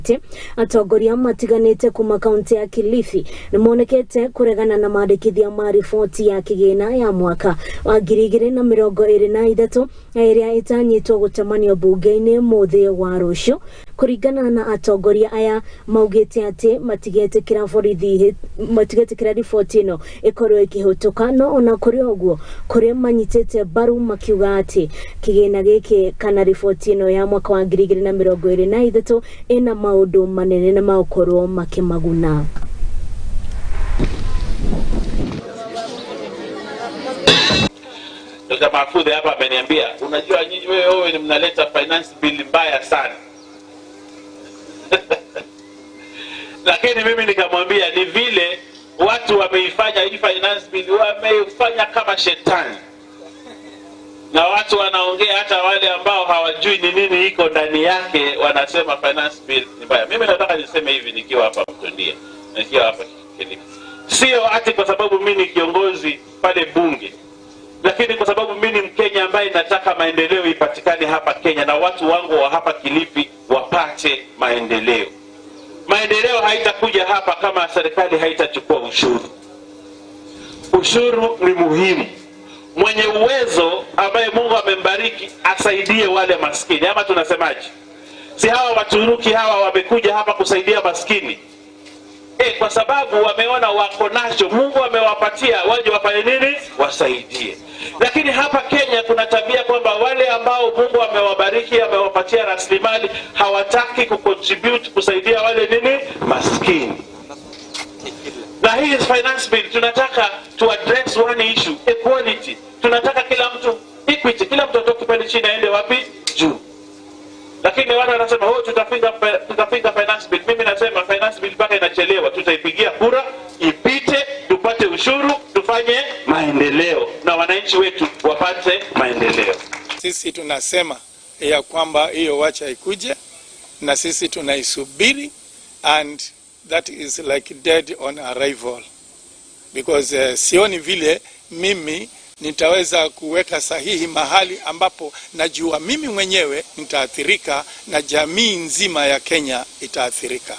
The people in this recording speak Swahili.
MATIGANITE Atongoria MATIGANITE kuma kaunti ya Kilifi NIMONEKETE kuregana na mandikithia ma riboti ya Kigina ya mwaka wa 2023 IRIA ITANYITWO GUTEMANIO MBUNGEINI MUTHI wa RUCIU. Kuringana na atongoria aya maugite ati matigetikira riboti ino ikorwo ikihutuka, no ona kuri ogwo kuri manyitete baru makiuga ati Kigina giki kana riboti ino ya mwaka wa 2023 ina maundu manene na maukorwo makimaguna. Dr. Mahfoudhi hapa ameniambia, unajua nyinyi wewe ni mnaleta finance bill mbaya sana. Lakini mimi nikamwambia ni vile watu wameifanya hii finance bill, wameifanya kama shetani. Na watu wanaongea, hata wale ambao hawajui ni nini iko ndani yake wanasema finance bill ni mbaya. Mimi nataka niseme hivi nikiwa hapa Mtondia, nikiwa hapa Kilifi. Sio ati kwa sababu mimi ni kiongozi pale bunge, lakini kwa sababu mimi ni Mkenya ambaye nataka maendeleo ipatikane hapa Kenya na watu wangu wa hapa Kilifi wapate maendeleo. Maendeleo haitakuja hapa kama serikali haitachukua ushuru. Ushuru ni muhimu. Mwenye uwezo ambaye Mungu amembariki asaidie wale maskini, ama tunasemaje? Si hawa Waturuki hawa wamekuja hapa kusaidia maskini. Kwa sababu wameona wako nacho, Mungu amewapatia, waje wafanye nini? Wasaidie. Lakini hapa Kenya kuna tabia kwamba wale ambao Mungu amewabariki, amewapatia rasilimali, hawataki kucontribute kusaidia wale nini? Maskini. Na hii finance bill tunataka to address one issue, equality. Tunataka kila mtu equity, kila mtu atoke pale chini aende wapi? Juu. Lakini watu wanasema tutapinga finance bill. Mimi nasema finance bill mpaka inachelewa, tutaipigia kura, ipite, tupate ushuru, tufanye maendeleo na wananchi wetu wapate maendeleo. Sisi tunasema ya kwamba hiyo wacha ikuje na sisi tunaisubiri, and that is like dead on arrival, because sioni vile mimi nitaweza kuweka sahihi mahali ambapo najua mimi mwenyewe nitaathirika na jamii nzima ya Kenya itaathirika.